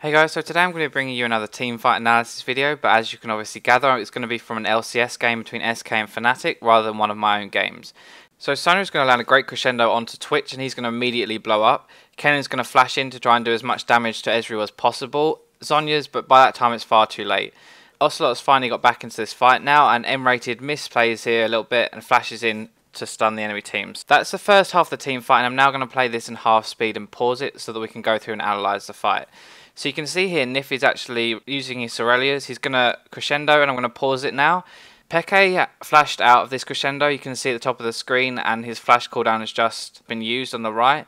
Hey guys, so today I'm going to be bringing you another team fight analysis video, but as you can obviously gather, it's going to be from an LCS game between SK and Fnatic rather than one of my own games. So Sonya is going to land a great crescendo onto Twitch and he's going to immediately blow up. Kennen's going to flash in to try and do as much damage to Ezreal as possible. Zonya's, but by that time it's far too late. Ocelot's finally got back into this fight now, and M-rated misplays here a little bit and flashes in to stun the enemy teams. That's the first half of the team fight, and I'm now going to play this in half speed and pause it so that we can go through and analyse the fight. So you can see here Nif is actually using his Aurelias. He's going to crescendo, and I'm going to pause it now. Peke flashed out of this crescendo, you can see at the top of the screen, and his flash cooldown has just been used on the right.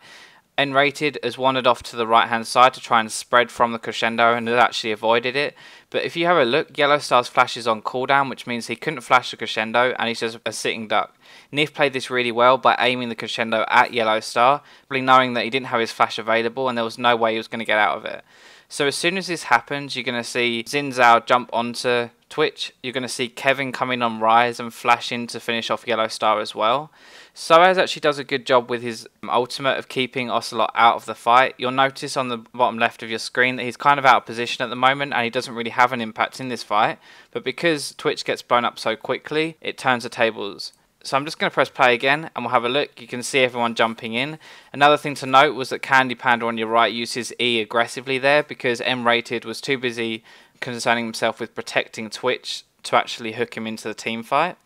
N-rated has wandered off to the right hand side to try and spread from the crescendo and has actually avoided it. But if you have a look, Yellow Star's flash is on cooldown, which means he couldn't flash the crescendo and he's just a sitting duck. Nif played this really well by aiming the crescendo at Yellow Star, really knowing that he didn't have his flash available and there was no way he was going to get out of it. So as soon as this happens, you're going to see Xin Zhao jump onto Twitch. You're going to see Kevin come in on Rise and flash in to finish off Yellow Star as well. Soaz actually does a good job with his ultimate of keeping Ocelot out of the fight. You'll notice on the bottom left of your screen that he's kind of out of position at the moment and he doesn't really have an impact in this fight. But because Twitch gets blown up so quickly, it turns the tables. So I'm just going to press play again and we'll have a look. You can see everyone jumping in. Another thing to note was that Candy Panda on your right uses E aggressively there because M-rated was too busy concerning himself with protecting Twitch to actually hook him into the team fight.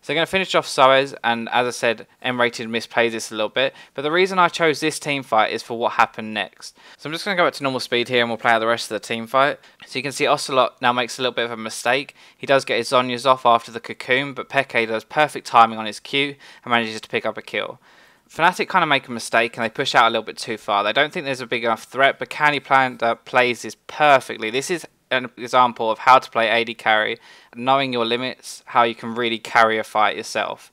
So they're going to finish off Soaz, and as I said, M-rated misplays this a little bit. But the reason I chose this team fight is for what happened next. So I'm just going to go back to normal speed here and we'll play out the rest of the team fight. So you can see Ocelot now makes a little bit of a mistake. He does get his Zonyas off after the cocoon, but Peke does perfect timing on his Q and manages to pick up a kill. Fnatic kind of make a mistake and they push out a little bit too far. They don't think there's a big enough threat, but Candy Panda plays this perfectly. This is an example of how to play AD carry, knowing your limits, how you can really carry a fight yourself.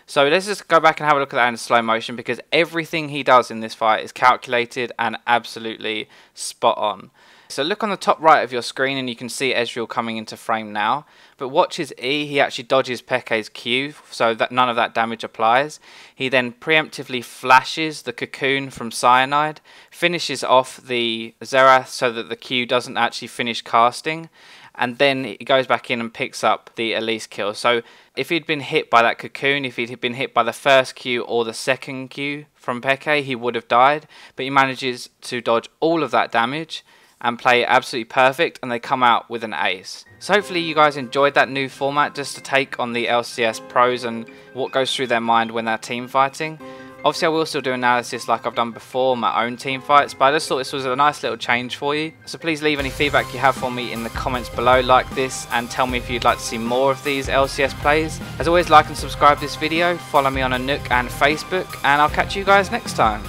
So let's just go back and have a look at that in slow motion because everything he does in this fight is calculated and absolutely spot on. So look on the top right of your screen and you can see Ezreal coming into frame now. But watch his E, he actually dodges Peke's Q so that none of that damage applies. He then preemptively flashes the cocoon from Cyanide, finishes off the Xerath so that the Q doesn't actually finish casting, and then he goes back in and picks up the Elise kill. So if he'd been hit by that cocoon, if he'd been hit by the first Q or the second Q from Peke, he would have died, but he manages to dodge all of that damage and play absolutely perfect, and they come out with an ace. So hopefully you guys enjoyed that new format just to take on the LCS pros and what goes through their mind when they're team fighting. Obviously I will still do analysis like I've done before, my own team fights, but I just thought this was a nice little change for you. So please leave any feedback you have for me in the comments below like this, and tell me if you'd like to see more of these LCS plays. As always, like and subscribe this video, follow me on a Nook and Facebook, and I'll catch you guys next time.